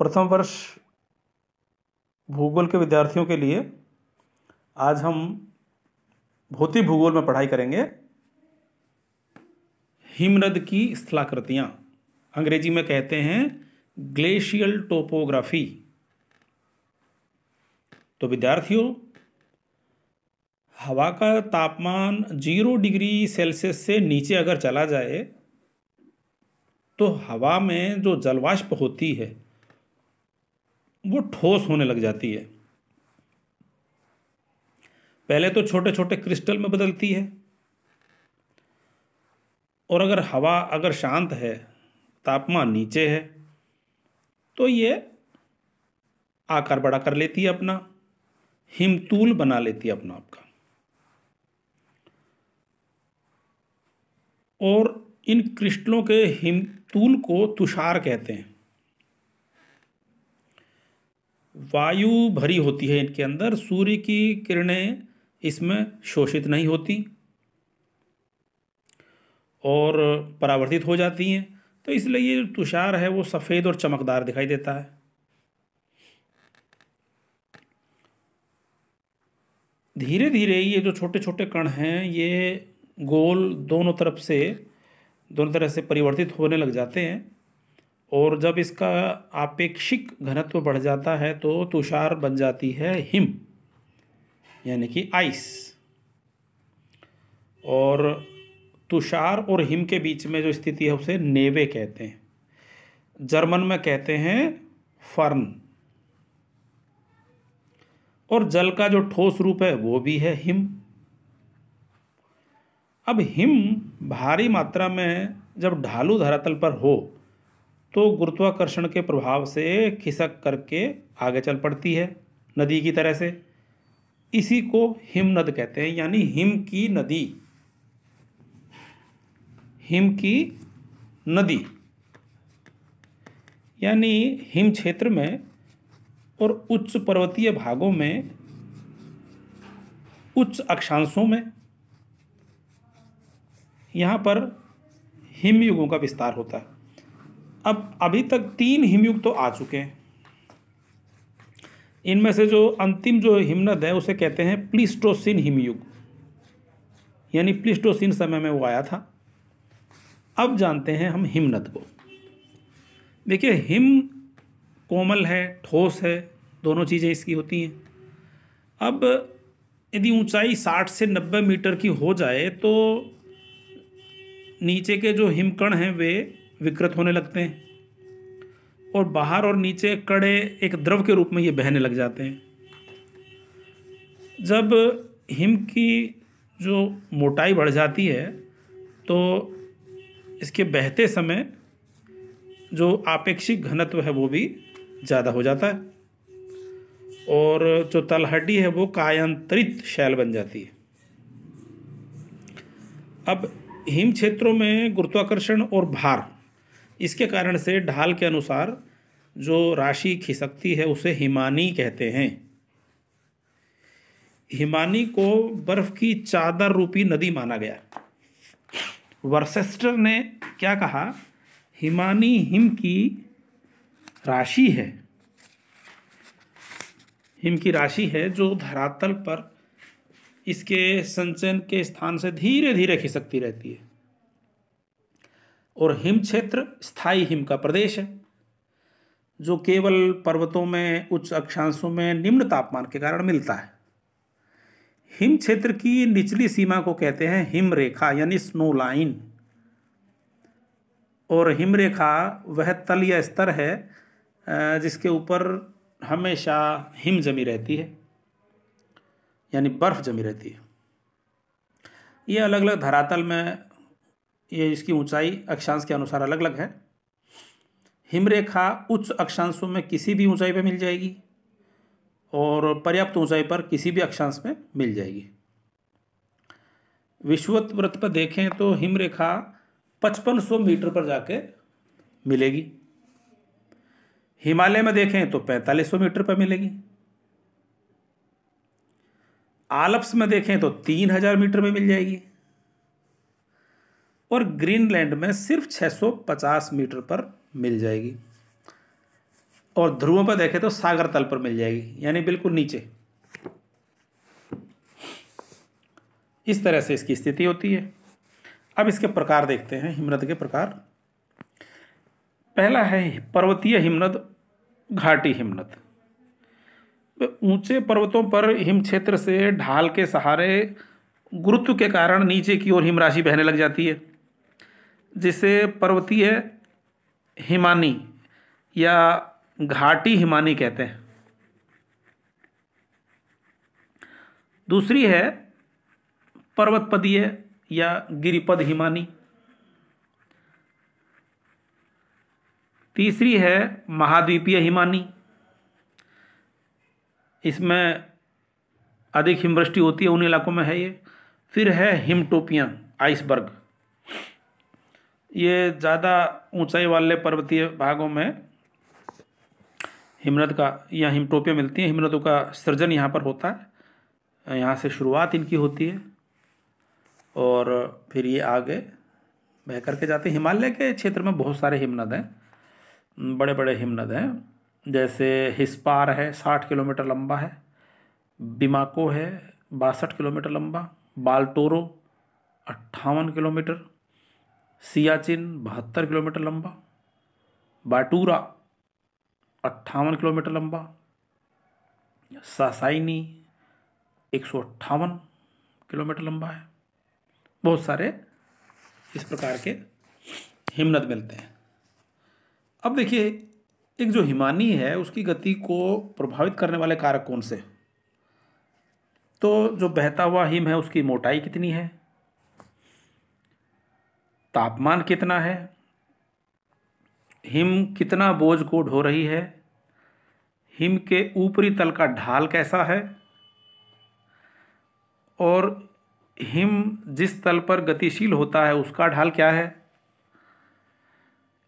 प्रथम वर्ष भूगोल के विद्यार्थियों के लिए आज हम भौतिक भूगोल में पढ़ाई करेंगे हिमनद की स्थलाकृतियाँ। अंग्रेजी में कहते हैं ग्लेशियल टोपोग्राफी। तो विद्यार्थियों, हवा का तापमान 0 डिग्री सेल्सियस से नीचे अगर चला जाए तो हवा में जो जलवाष्प होती है वो ठोस होने लग जाती है। पहले तो छोटे छोटे क्रिस्टल में बदलती है, और अगर हवा शांत है, तापमान नीचे है, तो ये आकार बड़ा कर लेती है, अपना हिमतूल बना लेती है अपना आपका। और इन क्रिस्टलों के हिमतूल को तुषार कहते हैं। वायु भरी होती है इनके अंदर, सूर्य की किरणें इसमें शोषित नहीं होती और परावर्तित हो जाती हैं, तो इसलिए ये तुषार है वो सफ़ेद और चमकदार दिखाई देता है। धीरे धीरे ये जो छोटे छोटे कण हैं ये गोल दोनों तरह से परिवर्तित होने लग जाते हैं, और जब इसका आपेक्षिक घनत्व बढ़ जाता है तो तुषार बन जाती है हिम, यानी कि आइस। और तुषार और हिम के बीच में जो स्थिति है उसे नेवे कहते हैं। जर्मन में कहते हैं फर्न। और जल का जो ठोस रूप है वो भी है हिम। अब हिम भारी मात्रा में जब ढालू धरातल पर हो तो गुरुत्वाकर्षण के प्रभाव से खिसक करके आगे चल पड़ती है नदी की तरह से। इसी को हिमनद कहते हैं, यानी हिम की नदी। हिम की नदी यानी हिम क्षेत्र में और उच्च पर्वतीय भागों में, उच्च अक्षांशों में, यहाँ पर हिमयुगों का विस्तार होता है। अब अभी तक 3 हिमयुग तो आ चुके हैं। इनमें से जो अंतिम जो हिमनद है उसे कहते हैं प्लीस्टोसीन हिमयुग, यानी प्लीस्टोसीन समय में वो आया था। अब जानते हैं हम हिमनद को। देखिए, हिम कोमल है, ठोस है, दोनों चीज़ें इसकी होती हैं। अब यदि ऊंचाई 60 से 90 मीटर की हो जाए तो नीचे के जो हिमकण हैं वे विकृत होने लगते हैं, और बाहर और नीचे कड़े एक द्रव के रूप में ये बहने लग जाते हैं। जब हिम की जो मोटाई बढ़ जाती है तो इसके बहते समय जो आपेक्षिक घनत्व है वो भी ज़्यादा हो जाता है, और जो तलहटी है वो कायांतरित शैल बन जाती है। अब हिम क्षेत्रों में गुरुत्वाकर्षण और भार, इसके कारण से ढाल के अनुसार जो राशि खिसकती है उसे हिमानी कहते हैं। हिमानी को बर्फ की चादर रूपी नदी माना गया। वर्सेस्टर ने क्या कहा? हिमानी हिम की राशि है। हिम की राशि है जो धरातल पर इसके संचयन के स्थान से धीरे धीरे खिसकती रहती है। और हिम क्षेत्र स्थायी हिम का प्रदेश है जो केवल पर्वतों में, उच्च अक्षांशों में निम्न तापमान के कारण मिलता है। हिम क्षेत्र की निचली सीमा को कहते हैं हिम रेखा, यानी स्नो लाइन। और हिम रेखा वह तल या स्तर है जिसके ऊपर हमेशा हिम जमी रहती है, यानी बर्फ जमी रहती है। ये अलग अलग धरातल में ये इसकी ऊंचाई अक्षांश के अनुसार अलग अलग है। हिमरेखा उच्च अक्षांशों में किसी भी ऊंचाई पर मिल जाएगी और पर्याप्त ऊंचाई पर किसी भी अक्षांश में मिल जाएगी। विषुवत वृत्त पर देखें तो हिमरेखा 5500 मीटर पर जाके मिलेगी। हिमालय में देखें तो 4500 मीटर पर मिलेगी। आल्प्स में देखें तो 3000 मीटर में मिल जाएगी, और ग्रीनलैंड में सिर्फ 650 मीटर पर मिल जाएगी। और ध्रुवों पर देखें तो सागर तल पर मिल जाएगी, यानी बिल्कुल नीचे। इस तरह से इसकी स्थिति होती है। अब इसके प्रकार देखते हैं, हिमनद के प्रकार। पहला है पर्वतीय हिमनद, घाटी हिमनद। ऊंचे पर्वतों पर हिम क्षेत्र से ढाल के सहारे गुरुत्व के कारण नीचे की ओर हिमराशि बहने लग जाती है, जिसे पर्वतीय हिमानी या घाटी हिमानी कहते हैं। दूसरी है पर्वतपदीय या गिरिपद हिमानी। तीसरी है महाद्वीपीय हिमानी, इसमें अधिक हिमवृष्टि होती है, उन इलाकों में है ये। फिर है हिमटोपियन आइसबर्ग, ये ज़्यादा ऊंचाई वाले पर्वतीय भागों में हिमनद का या हिमटोपियाँ मिलती हैं। हिमनदों का सृजन यहाँ पर होता है, यहाँ से शुरुआत इनकी होती है और फिर ये आगे बह करके जाते हैं। हिमालय के क्षेत्र में बहुत सारे हिमनद हैं, बड़े बड़े हिमनद हैं, जैसे हिस्पार है 60 किलोमीटर लंबा है, बिमाको है 62 किलोमीटर लंबा, बाल्टोरो 58 किलोमीटर, सियाचिन 72 किलोमीटर लंबा, बाटूरा 58 किलोमीटर लंबा, सासाइनी 158 किलोमीटर लंबा है। बहुत सारे इस प्रकार के हिमनद मिलते हैं। अब देखिए, एक जो हिमानी है उसकी गति को प्रभावित करने वाले कारक कौन से? तो जो बहता हुआ हिम है उसकी मोटाई कितनी है, तापमान कितना है, हिम कितना बोझ को ढो रही है, हिम के ऊपरी तल का ढाल कैसा है, और हिम जिस तल पर गतिशील होता है उसका ढाल क्या है,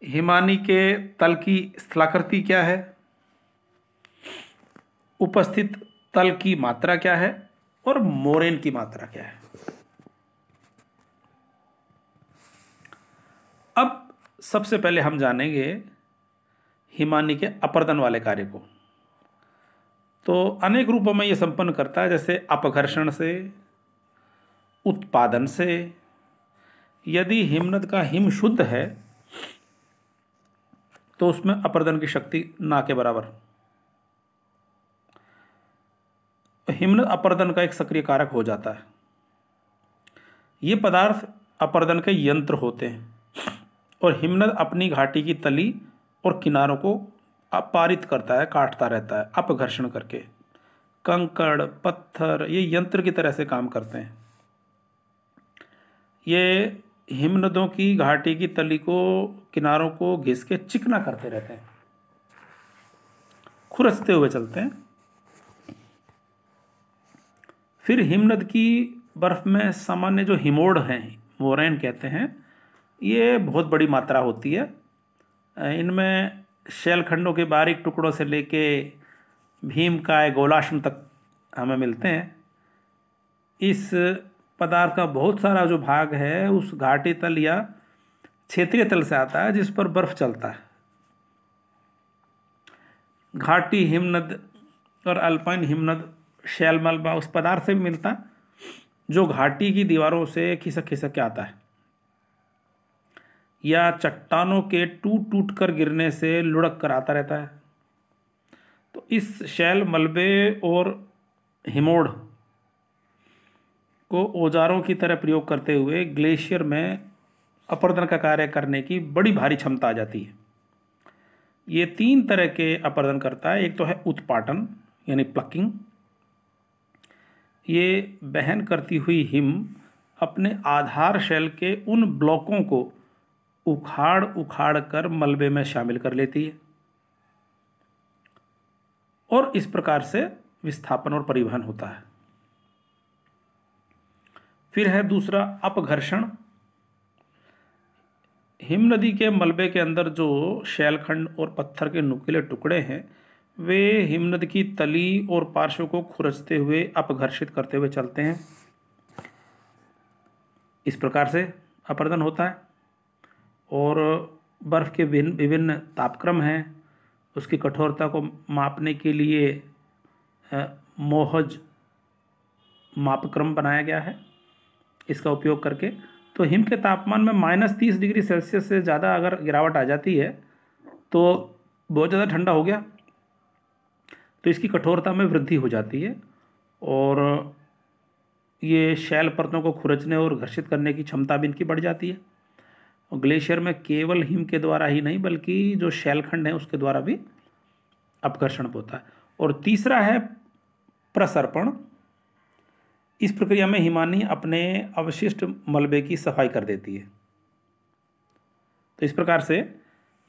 हिमानी के तल की स्थलाकृति क्या है, उपस्थित तल की मात्रा क्या है, और मोरेन की मात्रा क्या है। अब सबसे पहले हम जानेंगे हिमानी के अपर्दन वाले कार्य को। तो अनेक रूपों में यह संपन्न करता है, जैसे अपघर्षण से, उत्पादन से। यदि हिमनद का हिम शुद्ध है तो उसमें अपर्दन की शक्ति ना के बराबर। हिमनद अपर्दन का एक सक्रिय कारक हो जाता है। ये पदार्थ अपर्दन के यंत्र होते हैं और हिमनद अपनी घाटी की तली और किनारों को अपारित करता है, काटता रहता है अपघर्षण करके। कंकड़ पत्थर ये यंत्र की तरह से काम करते हैं। ये हिमनदों की घाटी की तली को, किनारों को घिस के चिकना करते रहते हैं, खुरचते हुए चलते हैं। फिर हिमनद की बर्फ में सामान्य जो हिमोड़ हैं, मोरैन कहते हैं, ये बहुत बड़ी मात्रा होती है। इनमें शैलखंडों के बारीक टुकड़ों से लेके भीमकाय गोलाश्म तक हमें मिलते हैं। इस पदार्थ का बहुत सारा जो भाग है उस घाटी तल या क्षेत्रीय तल से आता है जिस पर बर्फ चलता है। घाटी हिमनद और अल्पाइन हिमनद शैल मलबा उस पदार्थ से भी मिलता है जो घाटी की दीवारों से खिसक खिसक के आता है या चट्टानों के टूट टूट कर गिरने से लुढ़क कर आता रहता है। तो इस शैल मलबे और हिमोड़ को औजारों की तरह प्रयोग करते हुए ग्लेशियर में अपर्दन का कार्य करने की बड़ी भारी क्षमता आ जाती है। ये 3 तरह के अपर्दन करता है। एक तो है उत्पाटन यानी प्लकिंग। ये बहन करती हुई हिम अपने आधार शैल के उन ब्लॉकों को उखाड़ उखाड़ कर मलबे में शामिल कर लेती है और इस प्रकार से विस्थापन और परिवहन होता है। फिर है दूसरा अपघर्षण। हिम नदी के मलबे के अंदर जो शैलखंड और पत्थर के नुकीले टुकड़े हैं वे हिमनद की तली और पार्श्व को खुरचते हुए अपघर्षित करते हुए चलते हैं। इस प्रकार से अपर्दन होता है। और बर्फ के विभिन्न तापक्रम हैं। उसकी कठोरता को मापने के लिए मोहज मापक्रम बनाया गया है इसका उपयोग करके। तो हिम के तापमान में -30 डिग्री सेल्सियस से ज़्यादा अगर गिरावट आ जाती है तो बहुत ज़्यादा ठंडा हो गया, तो इसकी कठोरता में वृद्धि हो जाती है और ये शैल परतों को खुरचने और घर्षित करने की क्षमता भी इनकी बढ़ जाती है। और ग्लेशियर में केवल हिम के द्वारा ही नहीं बल्कि जो शैलखंड है उसके द्वारा भी अपघर्षण होता है। और तीसरा है प्रसर्पण। इस प्रक्रिया में हिमानी अपने अवशिष्ट मलबे की सफाई कर देती है। तो इस प्रकार से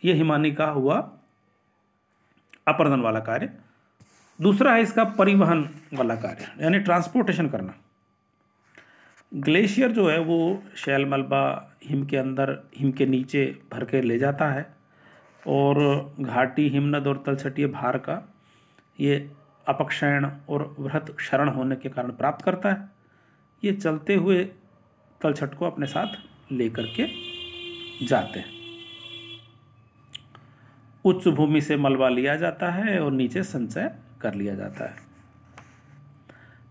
यह हिमानी का हुआ अपर्दन वाला कार्य। दूसरा है इसका परिवहन वाला कार्य, यानी ट्रांसपोर्टेशन करना। ग्लेशियर जो है वो शैल मलबा हिम के अंदर, हिम के नीचे भर के ले जाता है और घाटी हिमनद और तलछटीय भार का ये अपक्षयण और वृहत क्षरण होने के कारण प्राप्त करता है। ये चलते हुए तलछट को अपने साथ लेकर के जाते हैं। उच्च भूमि से मलबा लिया जाता है और नीचे संचय कर लिया जाता है।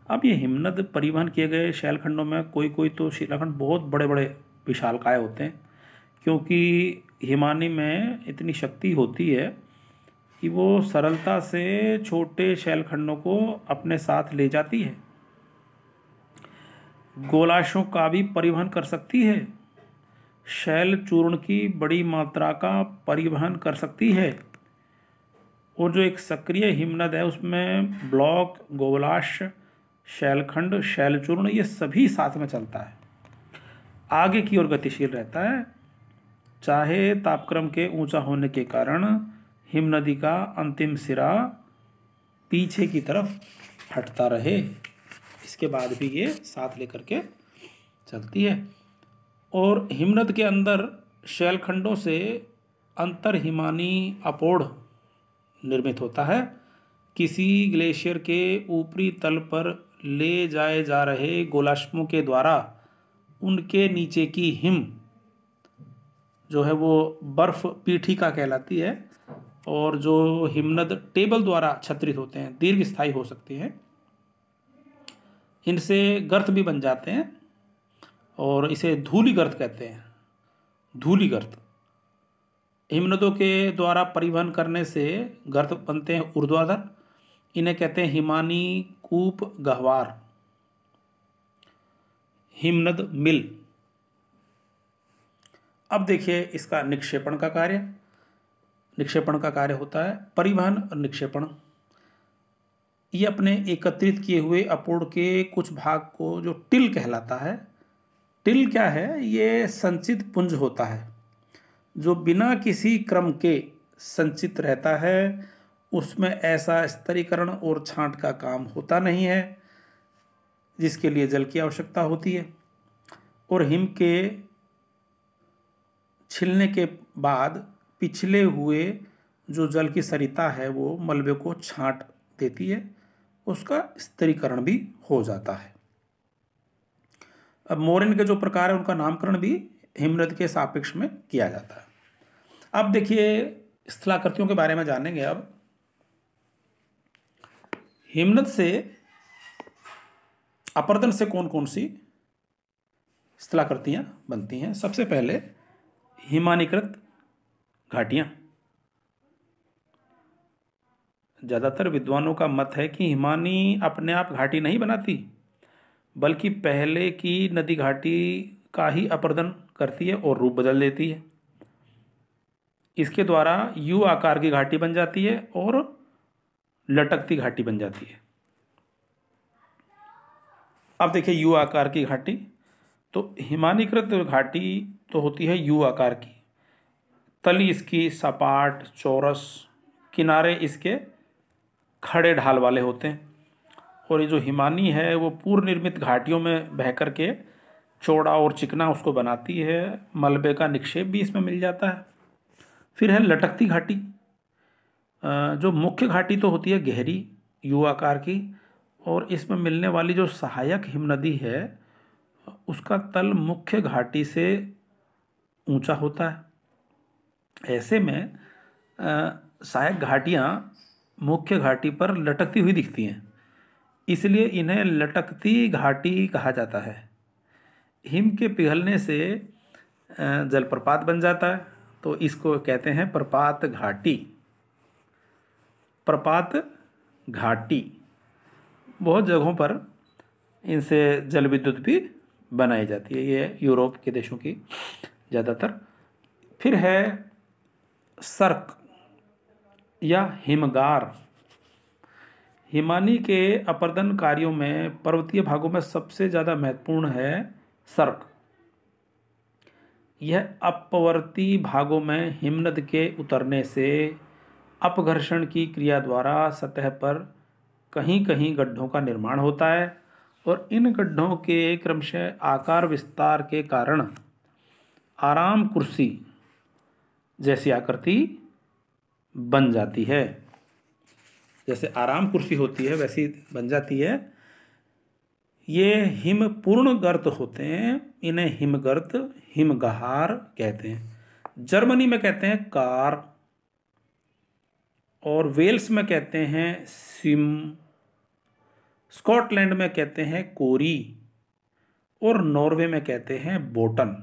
अब ये हिमनद परिवहन किए गए शैलखंडों में कोई कोई तो शिलाखंड बहुत बड़े बड़े विशालकाय होते हैं, क्योंकि हिमानी में इतनी शक्ति होती है कि वो सरलता से छोटे शैलखंडों को अपने साथ ले जाती है। गोलाशों का भी परिवहन कर सकती है, शैल चूर्ण की बड़ी मात्रा का परिवहन कर सकती है। और जो एक सक्रिय हिमनद है उसमें ब्लॉक, गोलाश, शैलखंड, शैलचूर्ण ये सभी साथ में चलता है, आगे की ओर गतिशील रहता है, चाहे तापक्रम के ऊंचा होने के कारण हिम नदी का अंतिम सिरा पीछे की तरफ हटता रहे, इसके बाद भी ये साथ लेकर के चलती है। और हिमनद के अंदर शैलखंडों से अंतर हिमानी अपोढ़ निर्मित होता है। किसी ग्लेशियर के ऊपरी तल पर ले जाए जा रहे गोलाश्मों के द्वारा उनके नीचे की हिम जो है वो बर्फ पीठिका कहलाती है, और जो हिमनद टेबल द्वारा छत्रित होते हैं, दीर्घ स्थायी हो सकते हैं, इनसे गर्त भी बन जाते हैं और इसे धूलि गर्त कहते हैं। धूलि गर्त हिमनदों के द्वारा परिवहन करने से गर्त बनते हैं ऊर्ध्वाधर, इन्हें कहते हैं हिमानी कूप गहवार, हिमनद मिल। अब देखिए इसका निक्षेपण का कार्य। निक्षेपण का कार्य होता है परिवहन और निक्षेपण। ये अपने एकत्रित किए हुए अपोढ़ के कुछ भाग को जो टिल कहलाता है, टिल क्या है, ये संचित पुंज होता है जो बिना किसी क्रम के संचित रहता है। उसमें ऐसा स्तरीकरण और छांट का काम होता नहीं है जिसके लिए जल की आवश्यकता होती है। और हिम के छिलने के बाद पिछले हुए जो जल की सरिता है वो मलबे को छांट देती है, उसका स्तरीकरण भी हो जाता है। अब मोरिन के जो प्रकार है उनका नामकरण भी हिमनद के सापेक्ष में किया जाता है। अब देखिए स्थलाकृतियों के बारे में जानेंगे। अब हिमनद से अपर्दन से कौन कौन सी स्थलाकृतियां बनती हैं। सबसे पहले हिमानीकृत घाटियां। ज़्यादातर विद्वानों का मत है कि हिमानी अपने आप घाटी नहीं बनाती, बल्कि पहले की नदी घाटी का ही अपर्दन करती है और रूप बदल देती है। इसके द्वारा यू आकार की घाटी बन जाती है और लटकती घाटी बन जाती है। अब देखिए यू आकार की घाटी, तो हिमानीकृत घाटी तो होती है यू आकार की, तली इसकी सपाट चौरस, किनारे इसके खड़े ढाल वाले होते हैं। और ये जो हिमानी है वो पूर्व निर्मित घाटियों में बह कर के चौड़ा और चिकना उसको बनाती है, मलबे का निक्षेप भी इसमें मिल जाता है। फिर है लटकती घाटी। जो मुख्य घाटी तो होती है गहरी यू आकार की, और इसमें मिलने वाली जो सहायक हिमनदी है उसका तल मुख्य घाटी से ऊंचा होता है। ऐसे में सहायक घाटियाँ मुख्य घाटी पर लटकती हुई दिखती हैं, इसलिए इन्हें लटकती घाटी कहा जाता है। हिम के पिघलने से जलप्रपात बन जाता है, तो इसको कहते हैं प्रपात घाटी। प्रपात घाटी बहुत जगहों पर इनसे जल विद्युत भी बनाई जाती है, ये यूरोप के देशों की ज़्यादातर। फिर है सर्क या हिमगार। हिमानी के अपर्दन कार्यों में पर्वतीय भागों में सबसे ज़्यादा महत्वपूर्ण है सर्क। यह अपवर्ती भागों में हिमनद के उतरने से अपघर्षण की क्रिया द्वारा सतह पर कहीं कहीं गड्ढों का निर्माण होता है, और इन गड्ढों के क्रमशः आकार विस्तार के कारण आराम कुर्सी जैसी आकृति बन जाती है। जैसे आराम कुर्सी होती है वैसी बन जाती है। ये हिम पूर्ण गर्त होते हैं, इन्हें हिमगर्त हिमगहार कहते हैं। जर्मनी में कहते हैं कार, और वेल्स में कहते हैं सिम, स्कॉटलैंड में कहते हैं कोरी, और नॉर्वे में कहते हैं बोटन।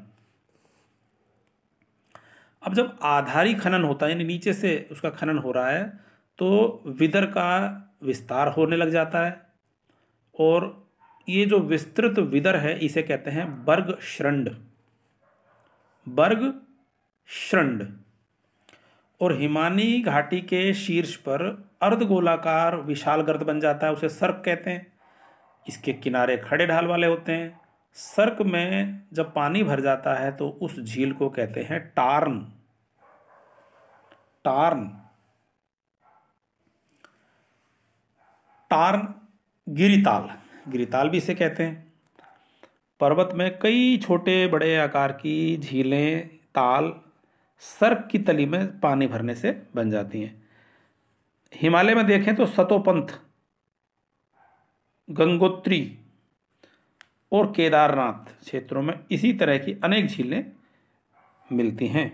अब जब आधारी खनन होता है, यानी नीचे से उसका खनन हो रहा है, तो विदर का विस्तार होने लग जाता है, और ये जो विस्तृत विदर है इसे कहते हैं बर्ग श्रंड। बर्ग श्रंड। और हिमानी घाटी के शीर्ष पर अर्धगोलाकार विशाल गर्त बन जाता है, उसे सर्क कहते हैं। इसके किनारे खड़े ढाल वाले होते हैं। सर्क में जब पानी भर जाता है तो उस झील को कहते हैं tarn. Tarn. Tarn Girital, Girital भी इसे कहते हैं। पर्वत में कई छोटे बड़े आकार की झीलें, ताल सर्क की तली में पानी भरने से बन जाती हैं। हिमालय में देखें तो सतोपंथ, गंगोत्री और केदारनाथ क्षेत्रों में इसी तरह की अनेक झीलें मिलती हैं।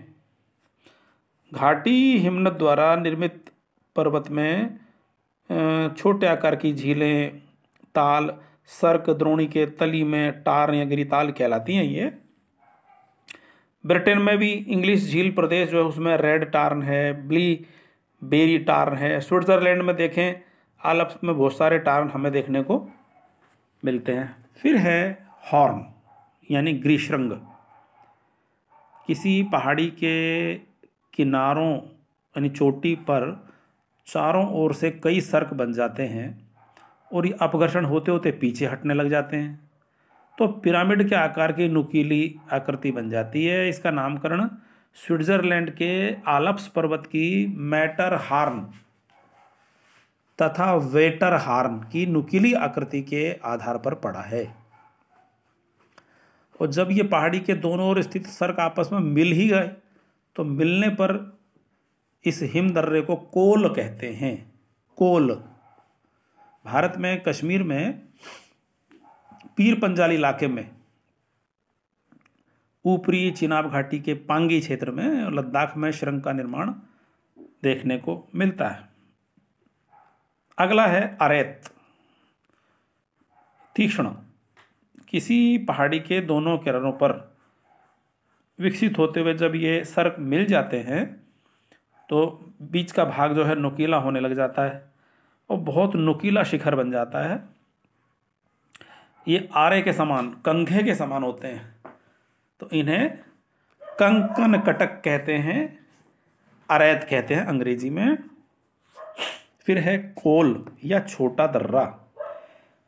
घाटी हिमनद द्वारा निर्मित पर्वत में छोटे आकार की झीलें, ताल सर्क द्रोणी के तली में टार्न या गिरिताल कहलाती हैं। ये ब्रिटेन में भी इंग्लिश झील प्रदेश जो है उसमें रेड टार्न है, ब्ली बेरी टार्न है। स्विट्जरलैंड में देखें आल्प्स में बहुत सारे टार्न हमें देखने को मिलते हैं। फिर है हॉर्न यानी ग्रीष्रंग। किसी पहाड़ी के किनारों यानी चोटी पर चारों ओर से कई सर्क बन जाते हैं, और ये अपघर्षण होते होते पीछे हटने लग जाते हैं, तो पिरामिड के आकार की नुकीली आकृति बन जाती है। इसका नामकरण स्विट्जरलैंड के आल्प्स पर्वत की मैटरहार्न तथा वेटरहार्न की नुकीली आकृति के आधार पर पड़ा है। और जब ये पहाड़ी के दोनों ओर स्थित सर्क आपस में मिल ही गए, तो मिलने पर इस हिमदर्रे को कोल कहते हैं। कोल। भारत में कश्मीर में पीर पंजाल इलाके में, ऊपरी चिनाब घाटी के पांगी क्षेत्र में, लद्दाख में सुरंग का निर्माण देखने को मिलता है। अगला है अरेत, तीक्ष्ण। किसी पहाड़ी के दोनों किनारों पर विकसित होते हुए जब ये सर्क मिल जाते हैं तो बीच का भाग जो है नुकीला होने लग जाता है और बहुत नुकीला शिखर बन जाता है। ये आरे के समान, कंघे के समान होते हैं, तो इन्हें कंकन कटक कहते हैं, अरैत कहते हैं अंग्रेजी में। फिर है कोल या छोटा दर्रा।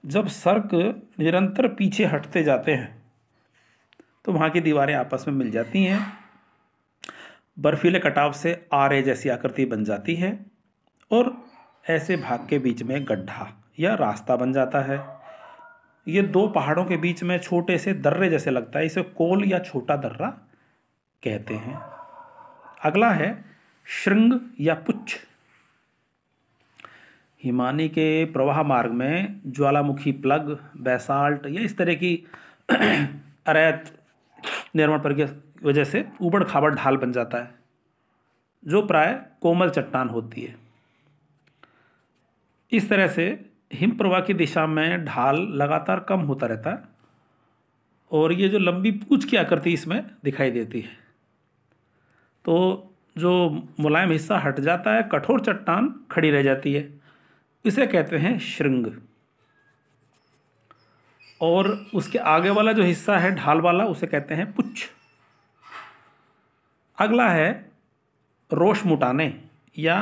जब सर्क निरंतर पीछे हटते जाते हैं तो वहाँ की दीवारें आपस में मिल जाती हैं, बर्फीले कटाव से आरे जैसी आकृति बन जाती है और ऐसे भाग के बीच में गड्ढा या रास्ता बन जाता है। ये दो पहाड़ों के बीच में छोटे से दर्रे जैसे लगता है, इसे कोल या छोटा दर्रा कहते हैं। अगला है श्रृंग या पुच्छ। हिमानी के प्रवाह मार्ग में ज्वालामुखी प्लग, बैसाल्ट या इस तरह की अरैत निर्माण प्रक्रिया की वजह से ऊबड़ खाबड़ ढाल बन जाता है, जो प्राय कोमल चट्टान होती है। इस तरह से हिम प्रवाह की दिशा में ढाल लगातार कम होता रहता है और ये जो लंबी पूंछ की आकृति इसमें दिखाई देती है। तो जो मुलायम हिस्सा हट जाता है, कठोर चट्टान खड़ी रह जाती है, इसे कहते हैं श्रृंग। और उसके आगे वाला जो हिस्सा है ढाल वाला, उसे कहते हैं पुच्छ। अगला है रोशमुटाने या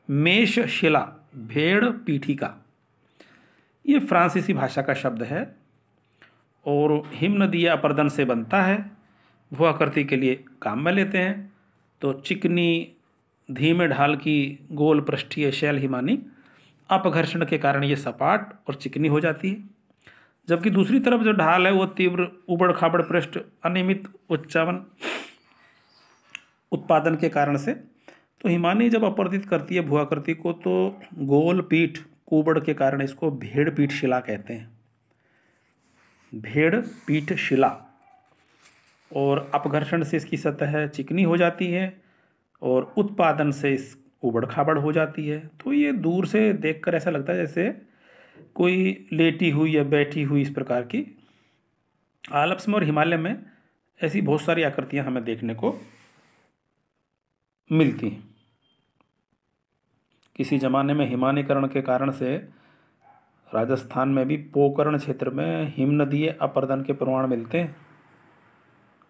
मेष शिला, भेड़ पीठिका। ये फ्रांसीसी भाषा का शब्द है और हिम नदीय अपरदन से बनता है। भूआकृति के लिए काम में लेते हैं। तो चिकनी धीमे ढाल की गोल पृष्ठीय शैल हिमानी अपघर्षण के कारण ये सपाट और चिकनी हो जाती है, जबकि दूसरी तरफ जो ढाल है वो तीव्र उबड़ खाबड़ पृष्ठ अनियमित उच्चावन उत्पादन के कारण से, तो हिमानी जब अपवर्तित करती है भूआकृति को तो गोल पीठ कुबड़ के कारण इसको भेड़ पीठ शिला कहते हैं। भेड़ पीठ शिला। और अपघर्षण से इसकी सतह चिकनी हो जाती है और उत्पादन से इस उबड़ खाबड़ हो जाती है। तो ये दूर से देखकर ऐसा लगता है जैसे कोई लेटी हुई या बैठी हुई इस प्रकार की। आल्प्स में और हिमालय में ऐसी बहुत सारी आकृतियां हमें देखने को मिलती हैं। किसी जमाने में हिमानीकरण के कारण से राजस्थान में भी पोकरण क्षेत्र में हिम नदीय अपरदन के प्रमाण मिलते हैं।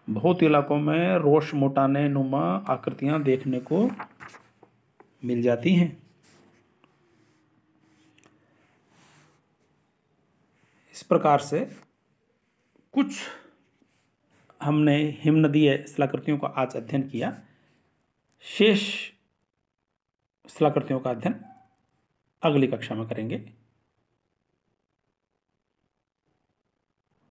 बहुत इलाकों में रोशमुटाने नुमा आकृतियां देखने को मिल जाती हैं। इस प्रकार से कुछ हमने हिम नदीय शिलाकृतियों का आज अध्ययन किया। शेष शिलाकृतियों का अध्ययन अगली कक्षा में करेंगे।